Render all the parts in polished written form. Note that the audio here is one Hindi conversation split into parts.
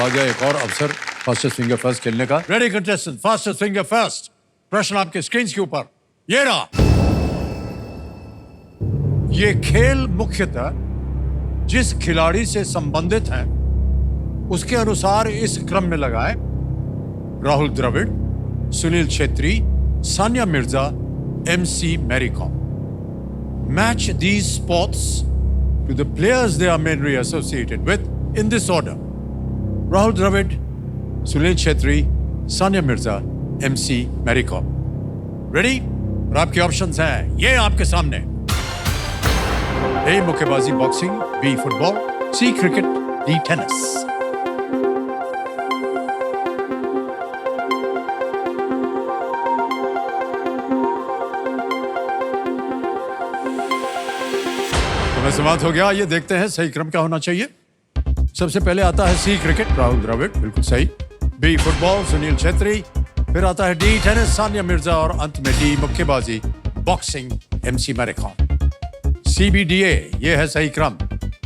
आ गया एक और अवसर फास्टेस्ट फिंगर फर्स्ट खेलने का। Ready contestant, fastest finger first. प्रश्न आपके स्क्रीन के ऊपर ये रहा। ये खेल मुख्यतः जिस खिलाड़ी से संबंधित है उसके अनुसार इस क्रम में लगाए। Rahul Dravid, Sunil Chhetri, Sania Mirza, MC Mary Kom. Match these sports to the players they are mainly associated with in this order: Rahul Dravid, Sunil Chhetri, Sania Mirza, MC Mary Kom. Ready? और आपके ऑप्शंस हैं ये आपके सामने। ए मुक्केबाजी boxing, B football, C cricket, D tennis. समाप्त हो गया। ये देखते हैं सही क्रम क्या होना चाहिए। सबसे पहले आता है सी क्रिकेट, राहुल द्रविड़, बिल्कुल सही। B football, Sunil Chhetri. फिर आता है डी टेनिस, सानिया मिर्जा। और अंत में डी मुक्केबाजी boxing, MC Mary Kom. CBDA, ये है सही क्रम।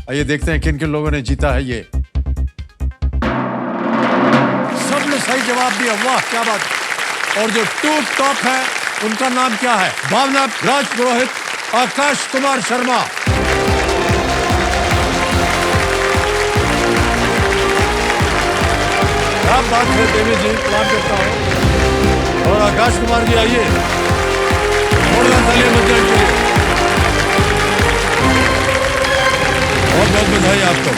आइए देखते हैं किन किन लोगों ने जीता है ये। सबने सही जवाब दिया, वाह क्या बात। और जो टू टॉप है उनका नाम क्या है? भावना, राज पुरोहित, आकाश कुमार शर्मा। क्या बात है देवी जी, प्रणाम करता हूँ। और आकाश कुमार जी आइए, तालियां बजाने के लिए। बहुत बहुत बधाई आपको।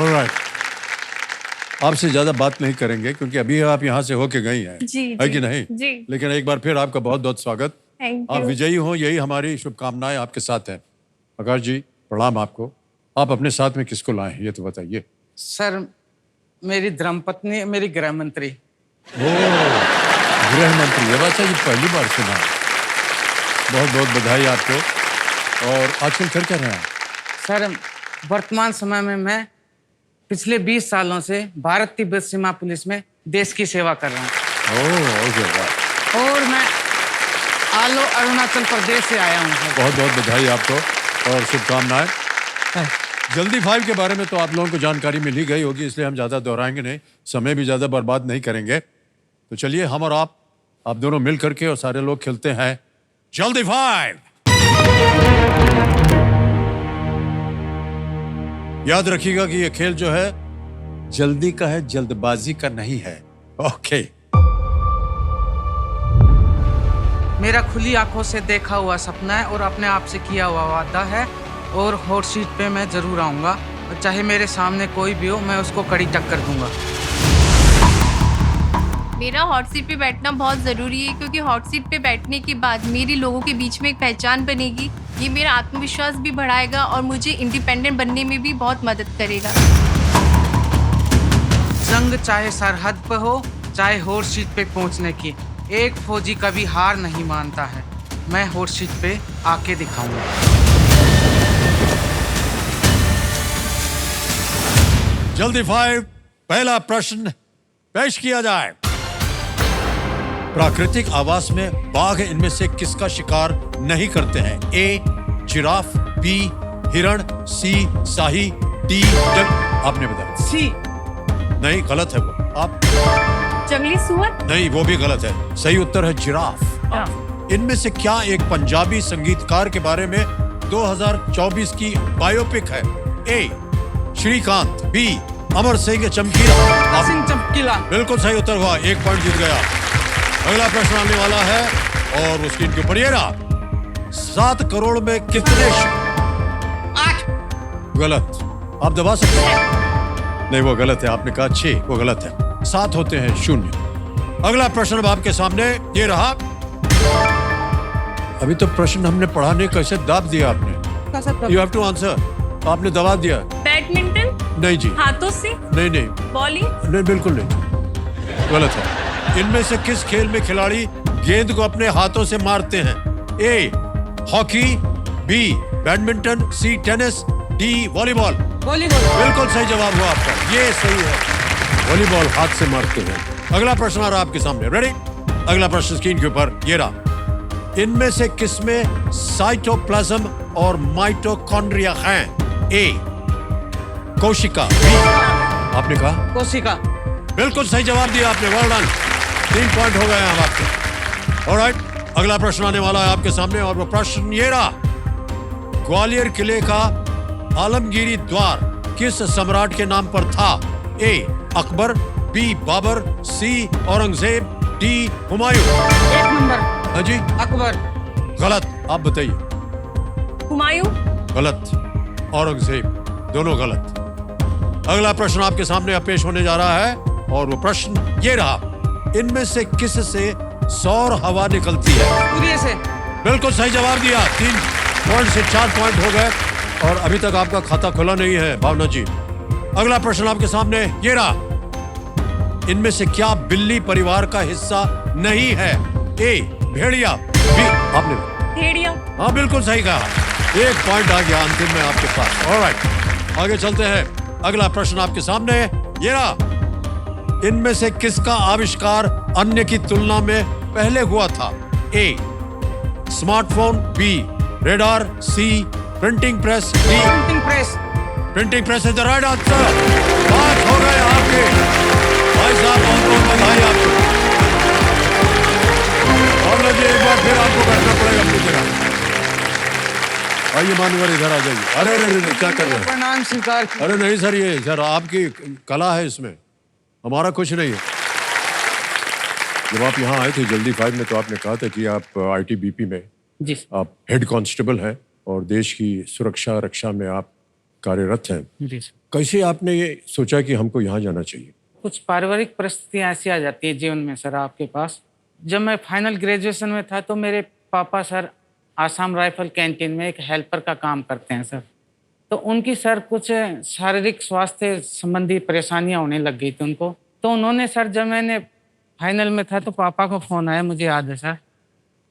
ऑलराइट, आपसे ज्यादा बात नहीं करेंगे क्योंकि अभी आप यहाँ से होके गई हैं, है कि नहीं? जी। लेकिन एक बार फिर आपका बहुत बहुत स्वागत। आप विजयी हो, यही हमारी शुभकामनाएं आपके साथ हैं। आकाश जी प्रणाम आपको। आप अपने साथ में किसको लाए हैं ये तो बताइए। सर, मेरी धर्मपत्नी, मेरी गृह मंत्री। गृह मंत्री, ये बात ये पहली बार सुना। बहुत बहुत बधाई आपको। और आजकल कर क्या रहे हैं? सर, वर्तमान समय में मैं पिछले 20 सालों से भारत तिब्बत सीमा पुलिस में देश की सेवा कर रहा हूँ। और मैं आलो अरुणाचल प्रदेश से आया हूँ सर। बहुत बहुत बधाई आपको और शुभकामनाएं। जल्दी 5 के बारे में तो आप लोगों को जानकारी मिल ही गई होगी, इसलिए हम ज्यादा दोहराएंगे नहीं, समय भी ज्यादा बर्बाद नहीं करेंगे। तो चलिए हम और आप दोनों मिल करके और सारे लोग खेलते हैं जल्दी 5। याद रखिएगा कि ये खेल जो है जल्दी का है, जल्दबाजी का नहीं है। ओके। मेरा खुली आंखों से देखा हुआ सपना है और अपने आप से किया हुआ वादा है। और हॉट सीट पे मैं जरूर आऊंगा, और चाहे मेरे सामने कोई भी हो मैं उसको कड़ी टक्कर दूंगा। मेरा हॉट सीट पे बैठना बहुत ज़रूरी है क्योंकि हॉट सीट पे बैठने के बाद मेरी लोगों के बीच में एक पहचान बनेगी। ये मेरा आत्मविश्वास भी बढ़ाएगा और मुझे इंडिपेंडेंट बनने में भी बहुत मदद करेगा। जंग चाहे सरहद पे हो, चाहे हॉट सीट पे पहुंचने की, एक फौजी कभी हार नहीं मानता है। मैं हॉट सीट पे आके दिखाऊंगा। जल्दी 5, पहला प्रश्न पेश किया जाए। प्राकृतिक आवास में बाघ इनमें से किसका शिकार नहीं करते हैं? ए जिराफ, बी हिरण, सी शाही, डी आपने बताया। सी। नहीं, गलत है वो। आप जंगली सुअर? नहीं, वो भी गलत है। सही उत्तर है जिराफ। इनमें से क्या एक पंजाबी संगीतकार के बारे में 2024 की बायोपिक है? ए श्रीकांत, बी अमर सिंह चमकीला। सिंह चमकीला। बिल्कुल सही उत्तर हुआ, 1 पॉइंट जीत गया। अगला प्रश्न आने वाला है और उसकी इनके ऊपर ये रहा। 7 करोड़ में कितने 8। गलत। आप दबा सकते हैं? नहीं, वो गलत है। आपने कहा 6, वो गलत है। 7 होते हैं 0। अगला प्रश्न अब आपके सामने ये रहा। अभी तो प्रश्न हमने पढ़ा नहीं, कैसे दाब दिया आपने? You have to answer. आपने दबा दिया। बैडमिंटन? नहीं जी। हाथों से? नहीं। बॉलिंग? नहीं, बिल्कुल नहीं, गलत है। इनमें से किस खेल में खिलाड़ी गेंद को अपने हाथों से मारते हैं? A hockey, B badminton, C tennis, D volleyball. Volleyball. बिल्कुल सही जवाब हुआ आपका, ये सही है। वॉलीबॉल हाथ से मारते हैं। अगला प्रश्न आ रहा आपके सामने। रेडी? अगला प्रश्न स्क्रीन के ऊपर ये रहा। इनमें से किसमें साइटोप्लाज्म और माइटोकॉन्ड्रिया हैं? ए कोशिका, बी आपने कहा कोशिका। बिल्कुल सही जवाब दिया आपने, वेल डन। 3 पॉइंट हो गए हैं अब आपके। ऑलराइट, अगला प्रश्न आने वाला है आपके सामने और वो प्रश्न ये रहा। ग्वालियर किले का आलमगीरी द्वार किस सम्राट के नाम पर था? ए अकबर, बी बाबर, सी औरंगजेब, डी हुमायूं। 1 नंबर। हाँ जी, अकबर। गलत। आप बताइए। हुमायूं। गलत। औरंगजेब, दोनों गलत। अगला प्रश्न आपके सामने अब पेश होने जा रहा है और वो प्रश्न ये रहा। इनमें से किस से सौर हवा निकलती है? सूर्य से। बिल्कुल सही जवाब दिया। 3 पॉइंट से 4 पॉइंट हो गए और अभी तक आपका खाता खुला नहीं है भावना जी। अगला प्रश्न आपके सामने ये रहा। इनमें से क्या बिल्ली परिवार का हिस्सा नहीं है? ए भेड़िया, बी आपने भेड़िया। हाँ बिल्कुल सही कहा। 1 पॉइंट आ गया अंतिम में आपके पास। ऑलराइट, आगे चलते हैं। अगला प्रश्न आपके सामने ये रहा। इनमें से किसका आविष्कार अन्य की तुलना में पहले हुआ था? A smartphone, B radar, C printing press, D printing press. Printing press is the right answer. 5 हो गए आपके। भाई साहब बहुत बहुत बधाई आपको। और जी एक बार फिर आपको बैठना पड़ेगा अपनी जगह। आइए मानवर इधर आ जाइए। अरे अरे क्या कर रहे हैं? प्रणाम स्वीकार। अरे नहीं सर, ये सर आपकी कला है इसमें, हमारा कुछ नहीं है। जब आप यहाँ आए थे जल्दी 5 में तो आपने कहा था कि आप आईटीबीपी में जी आप हेड कांस्टेबल हैं और देश की सुरक्षा रक्षा में आप कार्यरत हैं। जी। कैसे आपने ये सोचा कि हमको यहाँ जाना चाहिए? कुछ पारिवारिक परिस्थितियाँ ऐसी आ जाती है जीवन में सर आपके पास। जब मैं फाइनल ग्रेजुएशन में था तो मेरे पापा सर आसाम राइफल कैंटीन में एक हेल्पर का काम करते हैं सर। तो उनकी सर कुछ शारीरिक स्वास्थ्य संबंधी परेशानियां होने लग गई थी उनको। तो उन्होंने सर, जब मैंने फाइनल में था तो पापा को फ़ोन आया, मुझे याद है सर,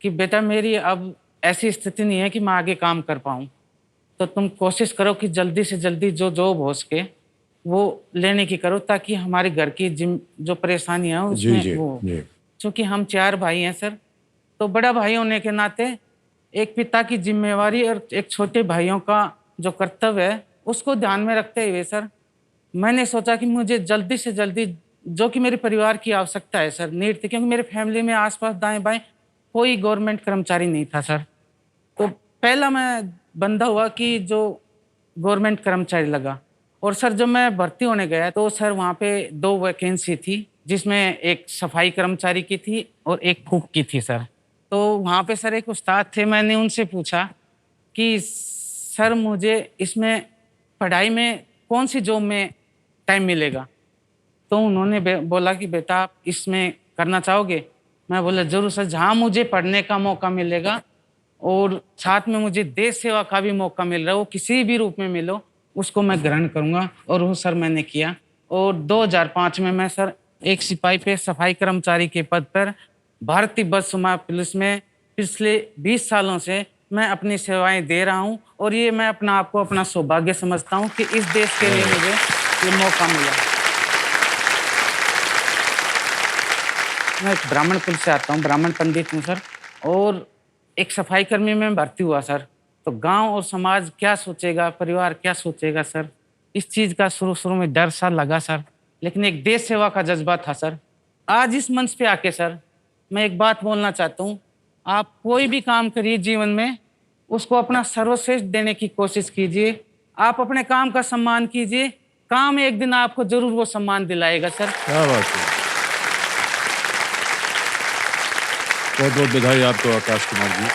कि बेटा मेरी अब ऐसी स्थिति नहीं है कि मैं आगे काम कर पाऊँ, तो तुम कोशिश करो कि जल्दी से जल्दी जो जॉब हो सके वो लेने की करो, ताकि हमारे घर की जो परेशानी है उसमें वो। चूँकि हम 4 भाई हैं सर, तो बड़ा भाई होने के नाते एक पिता की जिम्मेवारी और एक छोटे भाइयों का जो कर्तव्य है उसको ध्यान में रखते हुए सर मैंने सोचा कि मुझे जल्दी से जल्दी, जो कि मेरे परिवार की आवश्यकता है सर, नीड थी, क्योंकि मेरे फैमिली में आसपास दाएं बाएं कोई गवर्नमेंट कर्मचारी नहीं था सर। तो पहला मैं बंदा हुआ कि जो गवर्नमेंट कर्मचारी लगा। और सर जब मैं भर्ती होने गया तो सर वहाँ पे 2 वैकेंसी थी, जिसमें एक सफाई कर्मचारी की थी और एक कुक की थी सर। तो वहाँ पे सर एक उस्ताद थे, मैंने उनसे पूछा कि सर मुझे इसमें पढ़ाई में कौन सी जॉब में टाइम मिलेगा? तो उन्होंने बोला कि बेटा आप इसमें करना चाहोगे? मैं बोला जरूर सर, जहाँ मुझे पढ़ने का मौका मिलेगा और साथ में मुझे देश सेवा का भी मौका मिल रहा है, वो किसी भी रूप में मिलो, उसको मैं ग्रहण करूँगा। और वो सर मैंने किया। और 2005 में मैं सर एक सिपाही पे सफाई कर्मचारी के पद पर भारतीय बस सीमा पुलिस में पिछले 20 सालों से मैं अपनी सेवाएं दे रहा हूं। और ये मैं अपना आपको अपना सौभाग्य समझता हूं कि इस देश के लिए मुझे ये मौका मिला। मैं एक ब्राह्मण कुल से आता हूं, ब्राह्मण पंडित हूं सर, और एक सफाई कर्मी में भर्ती हुआ सर। तो गांव और समाज क्या सोचेगा, परिवार क्या सोचेगा सर, इस चीज़ का शुरू में डर सा लगा सर, लेकिन एक देश सेवा का जज्बा था सर। आज इस मंच पे आके सर मैं एक बात बोलना चाहता हूँ, आप कोई भी काम करिए जीवन में, उसको अपना सर्वश्रेष्ठ देने की कोशिश कीजिए। आप अपने काम का सम्मान कीजिए, काम एक दिन आपको जरूर वो सम्मान दिलाएगा सर। क्या बात है, बहुत बहुत बधाई आपको आकाश कुमार जी।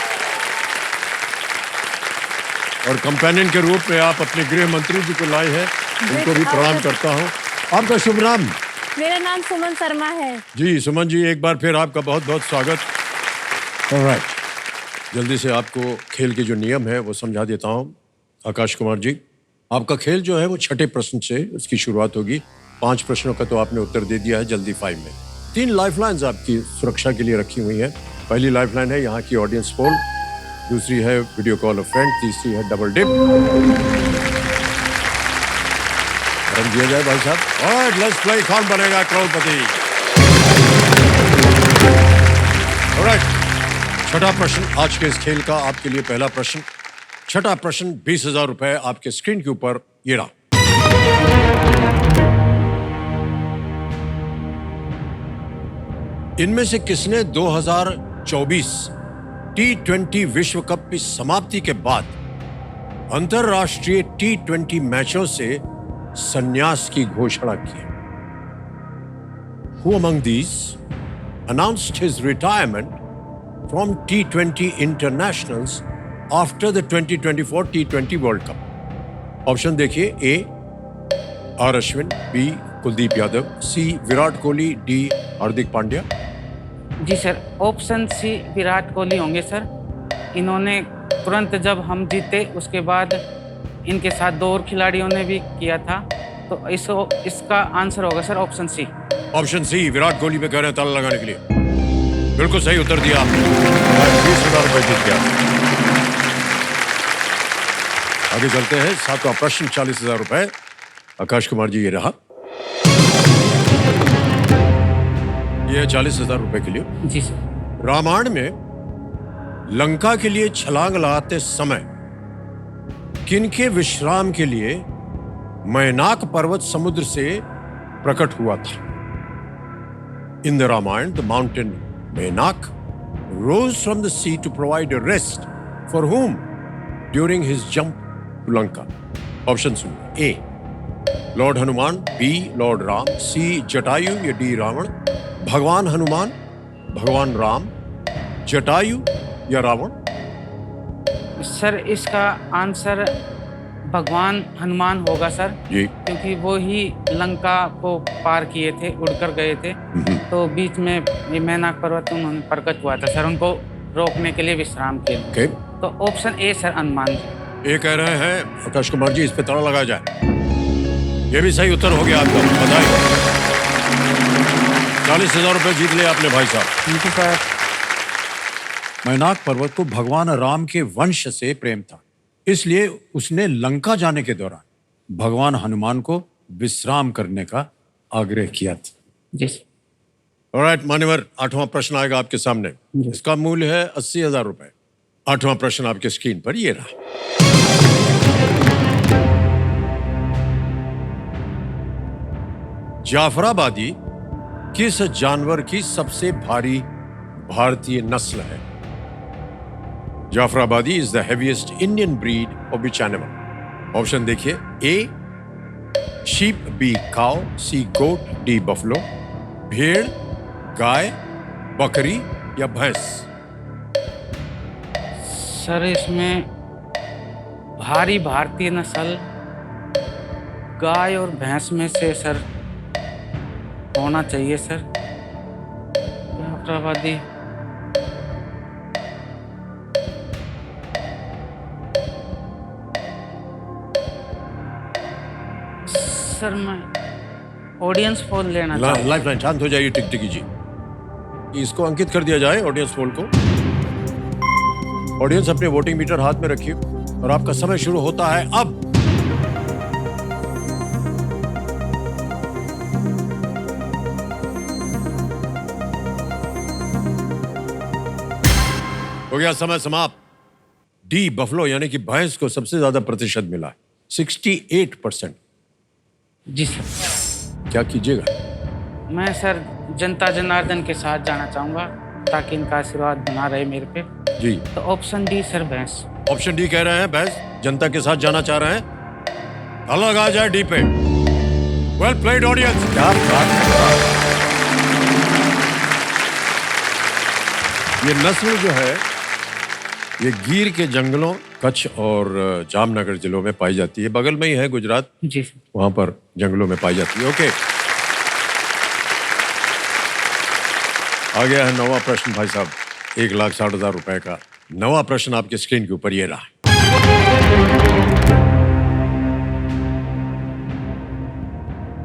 और कंपेनियन के रूप में आप अपने गृह मंत्री जी को लाए हैं, उनको भी प्रणाम करता हूँ। आपका शुभ नाम? मेरा नाम सुमन शर्मा है। जी सुमन जी, एक बार फिर आपका बहुत बहुत स्वागत। ऑलराइट, जल्दी से आपको खेल के जो नियम है वो समझा देता हूँ। आकाश कुमार जी, आपका खेल जो है वो 6ठे प्रश्न से उसकी शुरुआत होगी। 5 प्रश्नों का तो आपने उत्तर दे दिया है जल्दी 5 में। 3 लाइफलाइंस आपकी सुरक्षा के लिए रखी हुई हैं। पहली लाइफलाइन है यहाँ की ऑडियंस पोल, दूसरी है वीडियो कॉल ऑफ फ्रेंड, तीसरी है डबल डिप। रन दिया जाए भाई साहब। ऑलराइट, लेट्स प्ले, कौन बनेगा करोड़पति। ऑलराइट, 6ठा प्रश्न आज के इस खेल का आपके लिए पहला प्रश्न। 6ठा प्रश्न 20,000 रुपए आपके स्क्रीन के ऊपर ये रहा। इनमें से किसने 2024 T20 विश्व कप की समाप्ति के बाद अंतरराष्ट्रीय T20 मैचों से संन्यास की घोषणा की? Who among these announced his retirement from T20 internationals after the 2024 T20 World Cup? Option देखिए, A R Ashwin, B Kuldeep Yadav, C Virat Kohli, D Hardik Pandya. जी sir, option C Virat Kohli होंगे सर। इन्होंने तुरंत जब हम जीते उसके बाद इनके साथ 2 और खिलाड़ियों ने भी किया था, तो इसका आंसर होगा sir option C. Option C Virat Kohli पे कह रहे हैं ताला लगाने के लिए। बिल्कुल सही उत्तर दिया आपने। 20,000 रुपए जीत गया। आगे चलते हैं, 7वां प्रश्न 40,000 रुपए। आकाश कुमार जी, ये रहा, ये 40,000 रुपए के लिए। जी सर। रामायण में लंका के लिए छलांग लगाते समय किनके विश्राम के लिए मैनाक पर्वत समुद्र से प्रकट हुआ था? In the Ramayana, the mountain Mainak rose from the sea to provide a rest for whom during his jump to Lanka? Option सुनिए, A lord Hanuman, B lord Ram, C Jatayu या डी रावण। भगवान हनुमान, भगवान राम, जटायु या रावण? सर इसका आंसर भगवान हनुमान होगा सर जी, क्योंकि वो ही लंका को पार किए थे, उड़कर गए थे, तो बीच में ये मैनाक पर्वत उन्होंने प्रकट हुआ था सर, उनको रोकने के लिए विश्राम के लिए। ओके, तो option A sir Hanuman ji. ये कह रहे हैं आकाश कुमार जी, इस पे ताला लगाया जाए। ये भी सही उत्तर हो गया आपका, बधाई। 40,000 रुपए जीत लिया आपने भाई साहब। Thank you sir. मैनाक पर्वत को भगवान राम के वंश से प्रेम था, इसलिए उसने लंका जाने के दौरान भगवान हनुमान को विश्राम करने का आग्रह किया था। जी सर। ऑलराइट मान्यवर, 8वां प्रश्न आएगा आपके सामने। इसका मूल्य है 80,000 रुपए। 8वां प्रश्न आपके स्क्रीन पर ये रहा। जाफराबादी किस जानवर की सबसे भारी भारतीय नस्ल है? Jafarabadi is the heaviest Indian breed of which animal? Option देखिए, a sheep, B cow, C goat, D buffalo. भेड़, गाय, बकरी या भैंस? सर इसमें भारी भारतीय नस्ल गाय और भैंस में से सर होना चाहिए सर। जाफराबादी सर, मैं ऑडियंस पोल लेना चाहूँगा। लाइफ लाइन, शांत हो जाइए टिकटिकी जी। इसको अंकित कर दिया जाए ऑडियंस पोल को। ऑडियंस अपने वोटिंग मीटर हाथ में रखिए और आपका समय शुरू होता है अब। हो गया समय समाप्त। डी बफलो यानी कि भैंस को सबसे ज्यादा प्रतिशत मिला है, 68%। जी सर। क्या कीजिएगा? मैं सर जनता जनार्दन के साथ जाना चाहूँगा ताकि इनका आशीर्वाद बना रहे मेरे पे। जी, तो ऑप्शन डी सर भैंस। ऑप्शन डी कह रहे हैं भैंस, जनता के साथ जाना चाह रहे हैं। ताला लगाया जाए डी पे। Well played audience. क्या बात है। ये नस्ल जो है ये गिर के जंगलों, कच्छ और जामनगर जिलों में पाई जाती है। बगल में ही है गुजरात, जी सर। वहां पर जंगलों में पाई जाती है। ओके, आ गया है 9वां प्रश्न भाई साहब, 1,60,000 रुपए का 9वां प्रश्न आपके स्क्रीन के ऊपर ये रहा।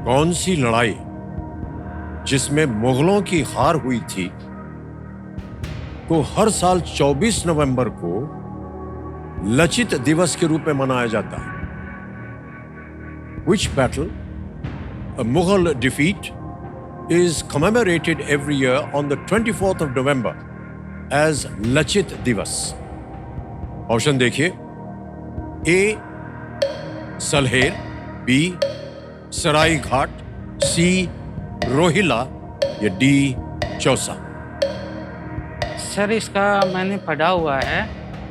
कौन सी लड़ाई जिसमें मुगलों की हार हुई थी को हर साल 24 नवंबर को लचित दिवस के रूप में मनाया जाता है? Which battle, a Mughal defeat, is commemorated every year on the 24th of November as Lachit दिवस? ऑप्शन देखिए, ए सलहेर, बी सराय घाट, सी रोहिला या डी चौसा। सर इसका मैंने पढ़ा हुआ है,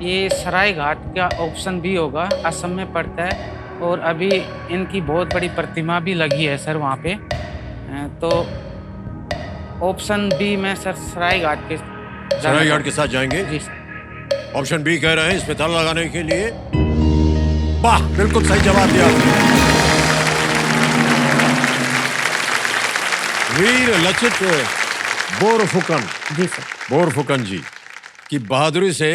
ये सरायघाट का ऑप्शन बी होगा, असम में पड़ता है और अभी इनकी बहुत बड़ी प्रतिमा भी लगी है सर वहाँ पे। तो ऑप्शन बी में सर सरायघाट के साथ जाएंगे। जी सर। ऑप्शन बी कह रहे हैं, इस पे ताला लगाने के लिए। वाह, बिल्कुल सही जवाब दिया आपने। वीर लचित बोरफुकन, जी सर, बोरफुकन जी की बहादुरी से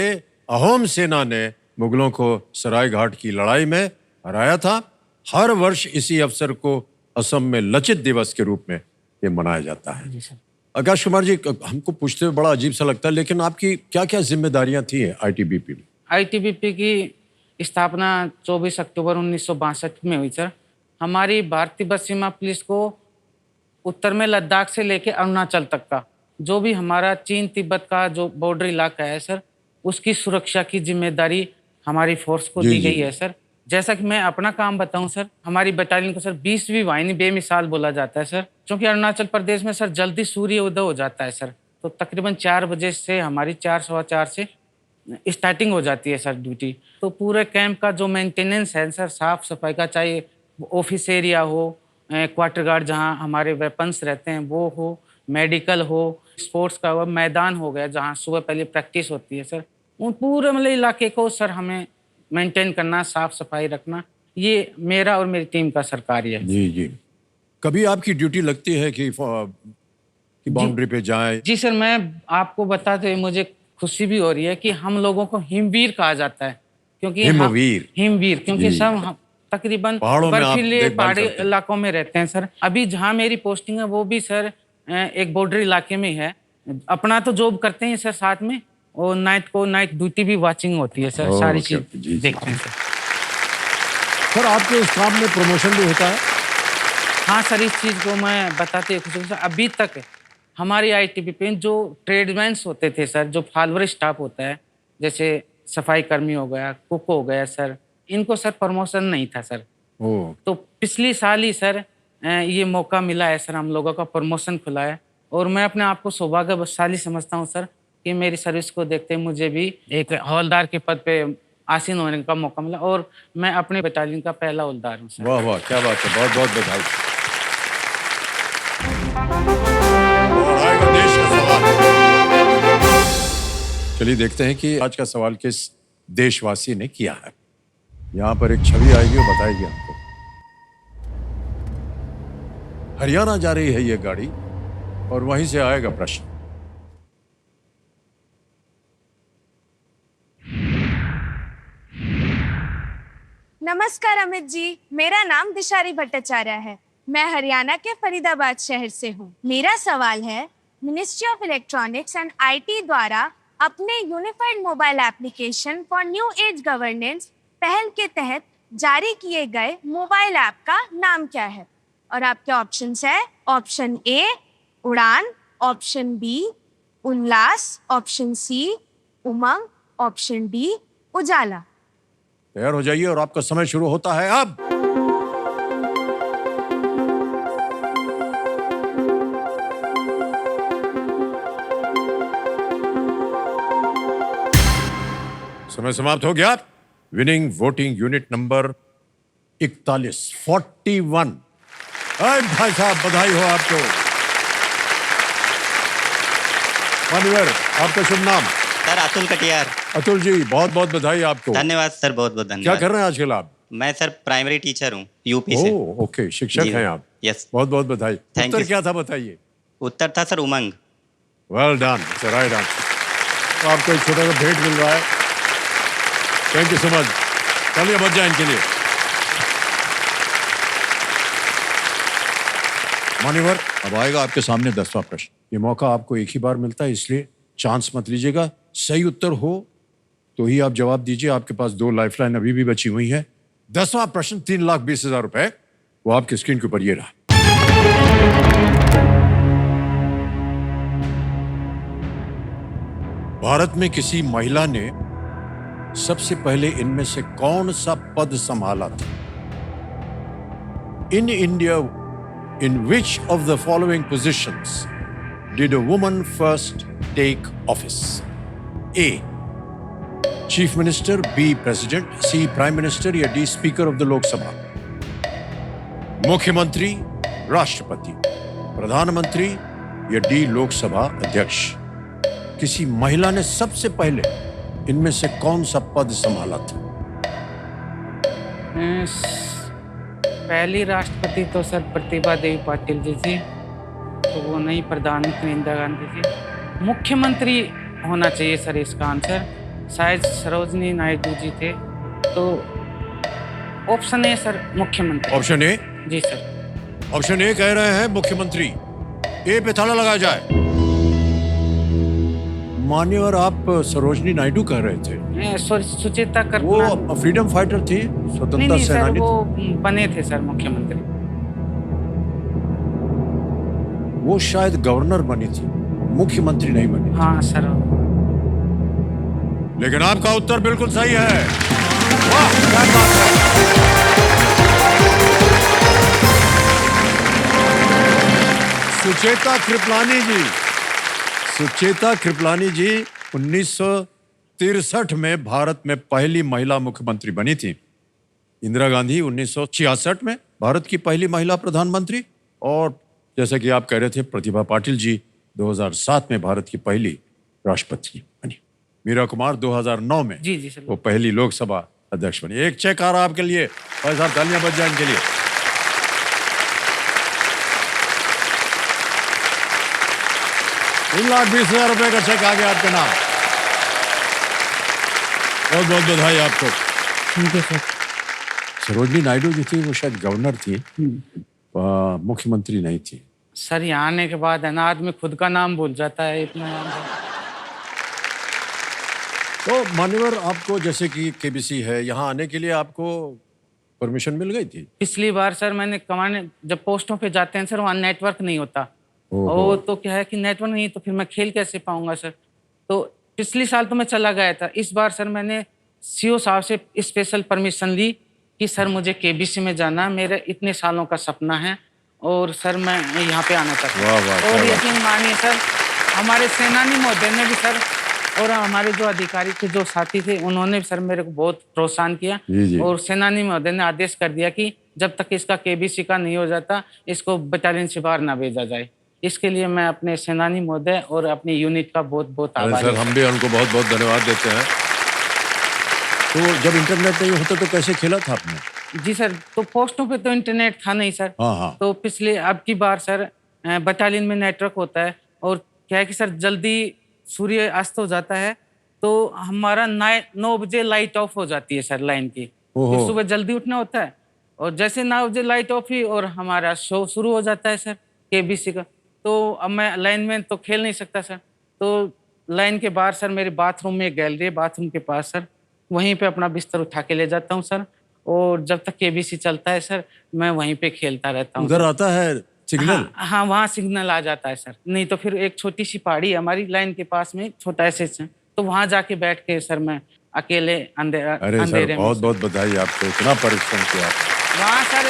अहोम सेना ने मुगलों को सरायघाट की लड़ाई में हराया था। हर वर्ष इसी अवसर को असम में लचित दिवस के रूप में ये मनाया जाता है। जी सर। आकाश कुमार जी, हमको पूछते हुए बड़ा अजीब सा लगता है, लेकिन आपकी क्या क्या जिम्मेदारियां थी आईटीबीपी में? आईटीबीपी की स्थापना 24 अक्टूबर 1962 में हुई सर। हमारी भारतीय बस सीमा पुलिस को उत्तर में लद्दाख से लेकर अरुणाचल तक का जो भी हमारा चीन तिब्बत का जो बॉर्डर इलाका है सर, उसकी सुरक्षा की जिम्मेदारी हमारी फोर्स को दी गई है सर। जैसा कि मैं अपना काम बताऊं सर, हमारी बटालियन को सर 20वीं वाहिनी बेमिसाल बोला जाता है सर, क्योंकि अरुणाचल प्रदेश में सर जल्दी सूर्य उदय हो जाता है सर। तो तकरीबन 4 बजे से हमारी 4 सवा 4 से स्टार्टिंग हो जाती है सर ड्यूटी। तो पूरे कैंप का जो मेंटेनेंस है सर, साफ सफाई का, चाहे ऑफिस एरिया हो, क्वार्टर गार्ड जहाँ हमारे वेपन्स रहते हैं वो हो, मेडिकल हो, स्पोर्ट्स का वो मैदान हो गया जहाँ सुबह पहले प्रैक्टिस होती है सर, उन पूरे मतलब इलाके को सर हमें मेंटेन करना, साफ सफाई रखना, ये मेरा और मेरी टीम का सर कार्य है। जी जी। कभी आपकी ड्यूटी लगती है कि बाउंड्री पे जाए? जी सर, मैं आपको बताते हुए मुझे खुशी भी हो रही है कि हम लोगों को हिमवीर कहा जाता है, क्योंकि हिमवीर क्योंकि सब तकरीबन बर्फीले पहाड़ी इलाकों में रहते हैं सर। अभी जहाँ मेरी पोस्टिंग है वो भी सर एक बॉर्डर इलाके में है। अपना तो जॉब करते हैं सर साथ में, और नाइट ड्यूटी भी वाचिंग होती है सर, सारी चीज देखते हैं सर। आपके इस काम में प्रमोशन भी होता है? हाँ सर, इस चीज़ को मैं बताते खुशी सर, अभी तक हमारी आईटीबीपी में जो ट्रेडमैन्स होते थे सर, जो फॉलोअर स्टाफ होता है, जैसे सफाई कर्मी हो गया, कुक हो गया सर, इनको सर प्रमोशन नहीं था सर। तो पिछली साल ही सर ये मौका मिला है सर, हम लोगों का प्रमोशन खुला है, और मैं अपने आप को सौभाग्यशाली समझता हूँ सर कि मेरी सर्विस को देखते मुझे भी एक हवलदार के पद पे आसीन होने का मौका मिला, और मैं अपने बटालियन का पहला हवलदार हूँ सर। वाह वाह, क्या बात है, बहुत बहुत बधाई। देश का सवाल, चलिए देखते हैं कि आज का सवाल किस देशवासी ने किया है। यहाँ पर एक छवि आएगी और बताएगी आपको। हरियाणा जा रही है ये गाड़ी और वहीं से आएगा प्रश्न। नमस्कार अमित जी, मेरा नाम दिशारी भट्टाचार्य है। मैं हरियाणा के फरीदाबाद शहर से हूँ। मेरा सवाल है, ministry of electronics and IT द्वारा अपने unified mobile application for new age governance पहल के तहत जारी किए गए मोबाइल ऐप का नाम क्या है? और आपके ऑप्शंस है, ऑप्शन ए उड़ान, ऑप्शन बी उल्लास, ऑप्शन सी उमंग, ऑप्शन डी उजाला। तैयार हो जाइए और आपका समय शुरू होता है अब। समय समाप्त हो गया। विनिंग वोटिंग यूनिट नंबर 41 भाई साहब, बधाई हो आपको। मान्यवर, आपका शुभ नाम? सर अतुल कटियार। अतुल जी, बहुत बहुत बधाई आपको। धन्यवाद सर, बहुत बहुत धन्यवाद। क्या कर रहे हैं आजकल आप? मैं सर प्राइमरी टीचर हूँ यूपी से। ओके, शिक्षक हैं आप। यस, बहुत बहुत बधाई। उत्तर क्या था बताइए? उत्तर था sir Umang. Well done, right answer. तो आपको एक छोटा सा भेंट मिल रहा है। Thank you so much. चलिए बच जाए इनके लिए। मान्यवर, अब आएगा आपके सामने 10वां प्रश्न। ये मौका आपको एक ही बार मिलता है, इसलिए चांस मत लीजिएगा। सही उत्तर हो तो ही आप जवाब दीजिए। आपके पास 2 लाइफलाइन अभी भी बची हुई है। 10वां प्रश्न 3,20,000 रुपए, वो आपकी स्क्रीन के ऊपर ये रहा। भारत में किसी महिला ने सबसे पहले इनमें से कौन सा पद संभाला था? In India, in which of the following positions did a woman first take office? A. Chief Minister, B. President, C. Prime Minister या D. Speaker of the Lok Sabha? मुख्यमंत्री, राष्ट्रपति, प्रधानमंत्री या D. लोकसभा अध्यक्ष? किसी महिला ने सबसे पहले इनमें से कौन सा पद संभाला था? पहली राष्ट्रपति तो सर प्रतिभा देवी पाटिल जी थी, तो वो नहीं, प्रधानमंत्री इंदिरा गांधी जी। मुख्यमंत्री होना चाहिए सर इसका आंसर, शायद सरोजनी नायडू जी थे, तो ऑप्शन ए सर, मुख्यमंत्री। Option A? जी सर। ऑप्शन ए कह रहे हैं मुख्यमंत्री। ए पे ताला लगाया जाए। मान्यवर, आप सरोजनी नायडू कह रहे थे। सॉरी, सुचेता कृपलानी। वो फ्रीडम फाइटर थी, स्वतंत्रता नहीं सर, सेनानी वो थी। बने थे सर मुख्यमंत्री। वो शायद गवर्नर बनी थी, मुख्यमंत्री नहीं बनी। हाँ सर। लेकिन आपका उत्तर बिल्कुल सही है। वाह, क्या बात है। सुचेता कृपलानी जी, सुचेता कृपलानी जी 1963 में भारत में पहली महिला मुख्यमंत्री बनी थी। इंदिरा गांधी 1966 में भारत की पहली महिला प्रधानमंत्री, और जैसा कि आप कह रहे थे, प्रतिभा पाटिल जी 2007 में भारत की पहली राष्ट्रपति बनी। मीरा कुमार 2009 में जी जी सर, वो पहली लोकसभा अध्यक्ष बनी। एक चेक आ रहा आपके लिए, भाई साहब तालियां बज जाए इनके लिए। ₹3,20,000 का चेक आ गया आपके नाम। बहुत बहुत बधाई आपको। Thank you sir. Sarojini Naidu ji थी, वो शायद गवर्नर थी, मुख्यमंत्री नहीं थी। सर यहाँ आने के बाद है ना, आदमी खुद का नाम भूल जाता है, इतना नाम है। तो मान्यवर, आपको जैसे कि केबीसी है, यहाँ आने के लिए आपको परमिशन मिल गई थी? पिछली बार सर मैंने कमाने, जब पोस्टों पे जाते हैं सर, वहाँ नेटवर्क नहीं होता, और तो क्या है कि नेटवर्क नहीं, तो फिर मैं खेल कैसे पाऊंगा सर। तो पिछली साल तो मैं चला गया था, इस बार सर मैंने सीओ साहब से स्पेशल परमिशन ली कि सर मुझे केबीसी में जाना, मेरे इतने सालों का सपना है, और सर मैं यहाँ पे आना चाहता हूँ। और यकीन मानिए सर, हमारे सेनानी महोदय ने भी सर, और हमारे जो अधिकारी थे, जो साथी थे, उन्होंने भी सर मेरे को बहुत प्रोत्साहन किया। और सेनानी महोदय ने आदेश कर दिया कि जब तक इसका केबीसी का नहीं हो जाता, इसको बटालियन से बाहर ना भेजा जाए। इसके लिए मैं अपने सेनानी महोदय और अपनी यूनिट का बहुत बहुत आभारी सर, हम भी उनको बहुत बहुत धन्यवाद देते हैं। तो जब इंटरनेट नहीं होता तो कैसे खेला था आपने? जी सर, तो पोस्टों पे तो इंटरनेट था नहीं सर। हाँ। तो पिछले, अब की बार सर बटालियन में नेटवर्क होता है, और क्या है कि सर जल्दी सूर्य अस्त हो जाता है, तो हमारा 9 बजे लाइट ऑफ हो जाती है सर लाइन की। फिर सुबह जल्दी उठना होता है, और जैसे 9 बजे लाइट ऑफ हुई और हमारा शो शुरू हो जाता है सर केबीसी का। तो अब मैं लाइन में तो खेल नहीं सकता सर, तो लाइन के बाहर सर मेरे बाथरूम में एक गैलरी है, बाथरूम के पास सर, वहीं पे अपना बिस्तर उठा के ले जाता हूँ सर, और जब तक केबीसी चलता है सर, मैं वहीं पे खेलता रहता हूँ। उधर आता है सिग्नल? हाँ, वहाँ सिग्नल आ जाता है सर। नहीं तो फिर एक छोटी सी पहाड़ी है हमारी लाइन के पास में, छोटा ऐसे, तो वहाँ जाके बैठ के सर मैं अकेले अंधेरे में। बहुत बहुत बधाई आपको, इतना परिश्रम किया। वहाँ सर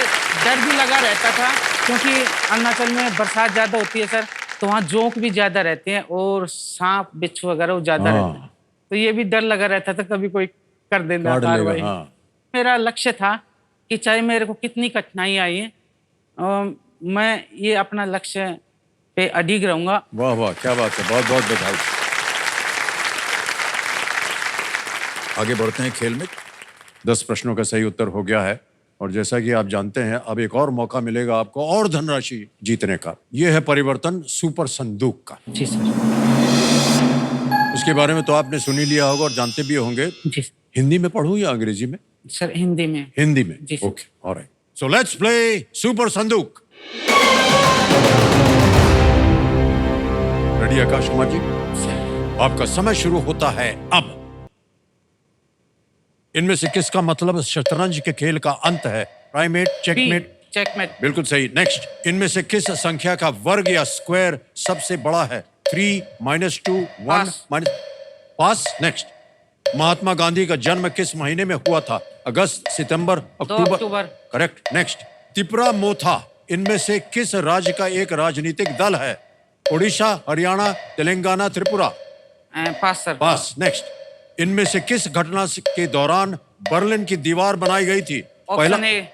डर भी लगा रहता था, क्योंकि अरुणाचल में बरसात ज्यादा होती है सर, तो वहाँ जोंक भी ज्यादा रहते हैं, और सांप बिच्छू वगैरह ज्यादा रहते हैं, तो ये भी डर लगा रहता था कभी कोई कर देना कार्रवाई। मेरा लक्ष्य था कि चाहे मेरे को कितनी कठिनाई आई है, मैं ये अपना लक्ष्य पे अडिग रहूंगा। वाह वाह, क्या बात है, बहुत बहुत बधाई। आगे बढ़ते हैं खेल में। 10 प्रश्नों का सही उत्तर हो गया है, और जैसा कि आप जानते हैं, अब एक और मौका मिलेगा आपको और धनराशि जीतने का। यह है परिवर्तन सुपर संदूक का। जी सर। इसके बारे में तो आपने सुन ही लिया होगा और जानते भी होंगे। जी सर। हिंदी में पढ़ूं या अंग्रेजी में? सर हिंदी में। हिंदी में? जी sir. Okay, alright. So let's play super Sandook. Ready Akash Kumar ji? आपका समय शुरू होता है अब। इनमें से किसका मतलब शतरंज के खेल का अंत है? Primate, checkmate? चेकमेट। बिल्कुल सही। नेक्स्ट, इनमें से किस संख्या का वर्ग या स्क्वायर सबसे बड़ा है? 3, -2, 1, पास। नेक्स्ट, महात्मा गांधी का जन्म किस महीने में हुआ था? अगस्त, सितंबर, अक्टूबर? करेक्ट। नेक्स्ट, तिपरा मोथा इनमें से किस राज्य का एक राजनीतिक दल है? उड़ीसा, हरियाणा, तेलंगाना, त्रिपुरा? पास सर। पास। नेक्स्ट, इनमें से किस घटना के दौरान बर्लिन की दीवार बनाई गई थी? पहला ऑप्शन ए।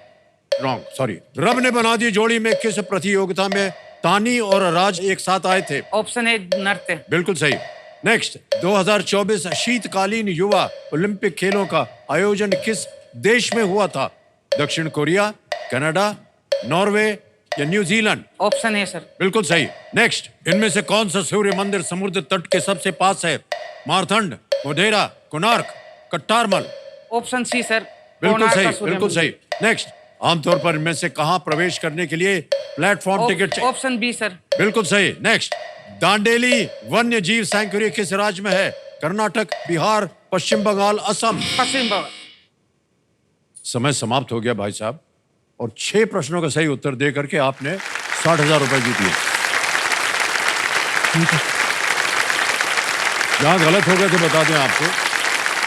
Wrong, sorry. रब ने बना दी जोड़ी में किस प्रतियोगिता में तानी और राज एक साथ आए थे? ऑप्शन ए, नृत्य। बिल्कुल सही। नेक्स्ट, 2024 शीतकालीन युवा ओलंपिक खेलों का आयोजन किस देश में हुआ था? दक्षिण कोरिया, कनाडा, नॉर्वे या न्यूजीलैंड? Option A sir. बिल्कुल सही। नेक्स्ट, इनमें से कौन सा सूर्य मंदिर समुद्र तट के सबसे पास है? Martand, Modhera, Konark, Katarmal? Option C sir. बिल्कुल कोणार्क सही, का सूर्य बिल्कुल मंदिर। सही। नेक्स्ट, आमतौर पर इनमें से कहां प्रवेश करने के लिए प्लेटफॉर्म टिकट चाहिए? Option B sir. बिल्कुल सही। नेक्स्ट, दांडेली वन्य जीव सैंक्चुरी किस राज्य में है? कर्नाटक, बिहार, पश्चिम बंगाल, असम? पश्चिम बंगाल। समय समाप्त हो गया भाई साहब, और 6 प्रश्नों का सही उत्तर दे करके आपने 60,000 रुपए जीत लिए। जहां गलत हो गए थे बता दें आपको।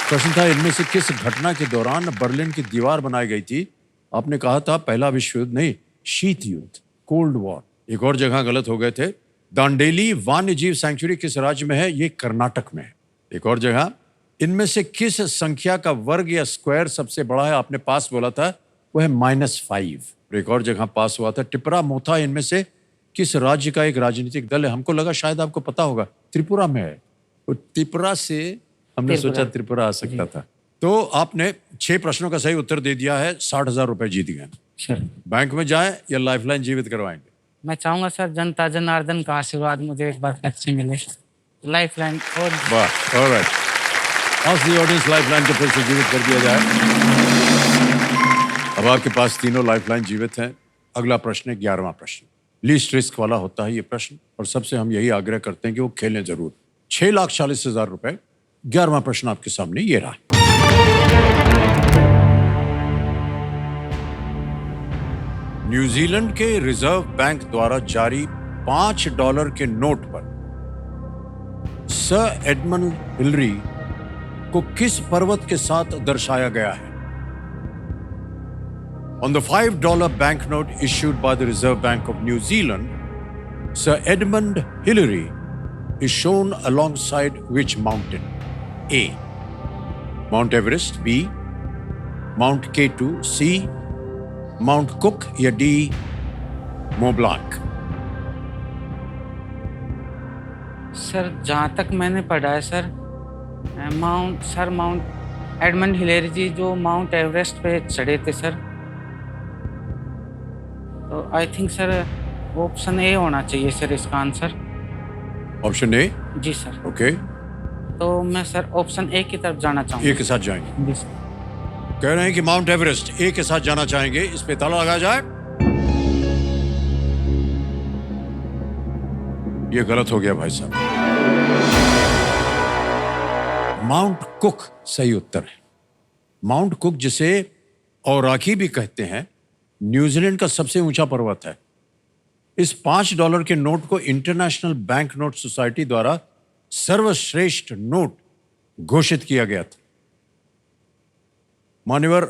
प्रश्न था, इनमें से किस घटना के दौरान बर्लिन की दीवार बनाई गई थी? आपने कहा था पहला विश्व युद्ध नहीं, शीत युद्ध, कोल्ड वॉर। एक और जगह गलत हो गए थे। दांडेली वन्य जीव सैंक्चुरी किस राज्य में है? ये कर्नाटक में है। एक और जगह, इनमें से किस संख्या का वर्ग या स्क्वायर सबसे बड़ा है? आपने पास बोला था, वो है -5। एक और जगह पास हुआ था। टिपरा मोथा इनमें से किस राज्य का एक राजनीतिक दल है? हमको लगा शायद आपको पता होगा, त्रिपुरा में है। तो त्रिपुरा से हमने सोचा त्रिपुरा आ सकता था। तो आपने 6 प्रश्नों का सही उत्तर दे दिया है, 60,000 रुपए जीत गए। सर, बैंक में जाएं या लाइफलाइन जीवित करवाएंगे? मैं चाहूंगा सर जनता जनार्दन का आशीर्वाद मुझे एक बार फिर से मिले, लाइफलाइन। और वाह, ऑलराइट। आज दी ऑडियंस लाइफलाइन को फिर से जीवित कर दिया जाए। अब आपके पास तीनों लाइफलाइन जीवित हैं। अगला प्रश्न है 11वां प्रश्न। लीस्ट रिस्क वाला होता है ये प्रश्न, और सबसे हम यही आग्रह करते हैं कि वो खेलें जरूर। 6,40,000 रुपए। 11वां प्रश्न आपके सामने ये रहा। न्यूजीलैंड के रिजर्व बैंक द्वारा जारी $5 के नोट पर सर एडमंड हिलरी को किस पर्वत के साथ दर्शाया गया है? On the $5 banknote issued by the Reserve Bank of New Zealand, Sir Edmund Hillary is shown alongside which mountain? A. Mount Everest. B. Mount K2. C. Mount Cook या D. Mont Blanc? सर जहाँ तक मैंने पढ़ा है sir, mount Edmund Hillary ji जो माउंट एवरेस्ट पे चढ़े थे सर, तो I think sir option A होना चाहिए सर इसका आंसर। Option A? जी सर। ओके। तो मैं सर ऑप्शन ए की तरफ जाना चाहूँगा। ए के साथ जाएंगे? जी सर। कह रहे हैं कि माउंट एवरेस्ट ए के साथ जाना चाहेंगे। इस पे ताला लगा जाए। ये गलत हो गया भाई साहब। माउंट कुक सही उत्तर है। माउंट कुक, जिसे औराकी भी कहते हैं, न्यूजीलैंड का सबसे ऊंचा पर्वत है। इस $5 के नोट को इंटरनेशनल बैंक नोट सोसाइटी द्वारा सर्वश्रेष्ठ नोट घोषित किया गया था। मान्यवर,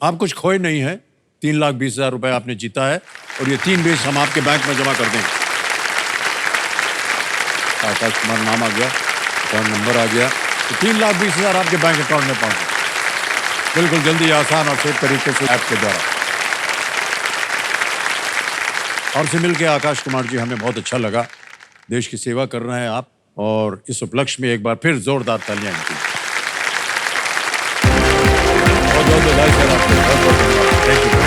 आप कुछ खोए नहीं है। 3,20,000 रुपए आपने जीता है, और ये 3 बेस हम आपके बैंक में जमा कर देंगे। आकाश कुमार नाम आ गया, अकाउंट नंबर आ गया, तो 3,20,000 आपके बैंक अकाउंट में पहुंचे। बिल्कुल जल्दी, आसान और सेफ तरीके से ऐप के द्वारा। और से मिलकर आकाश कुमार जी हमें बहुत अच्छा लगा। देश की सेवा कर रहे हैं आप, और इस उपलक्ष्य में एक बार फिर जोरदार तालियां इनकी। बहुत बहुत बधाई सर आपको। Thank you.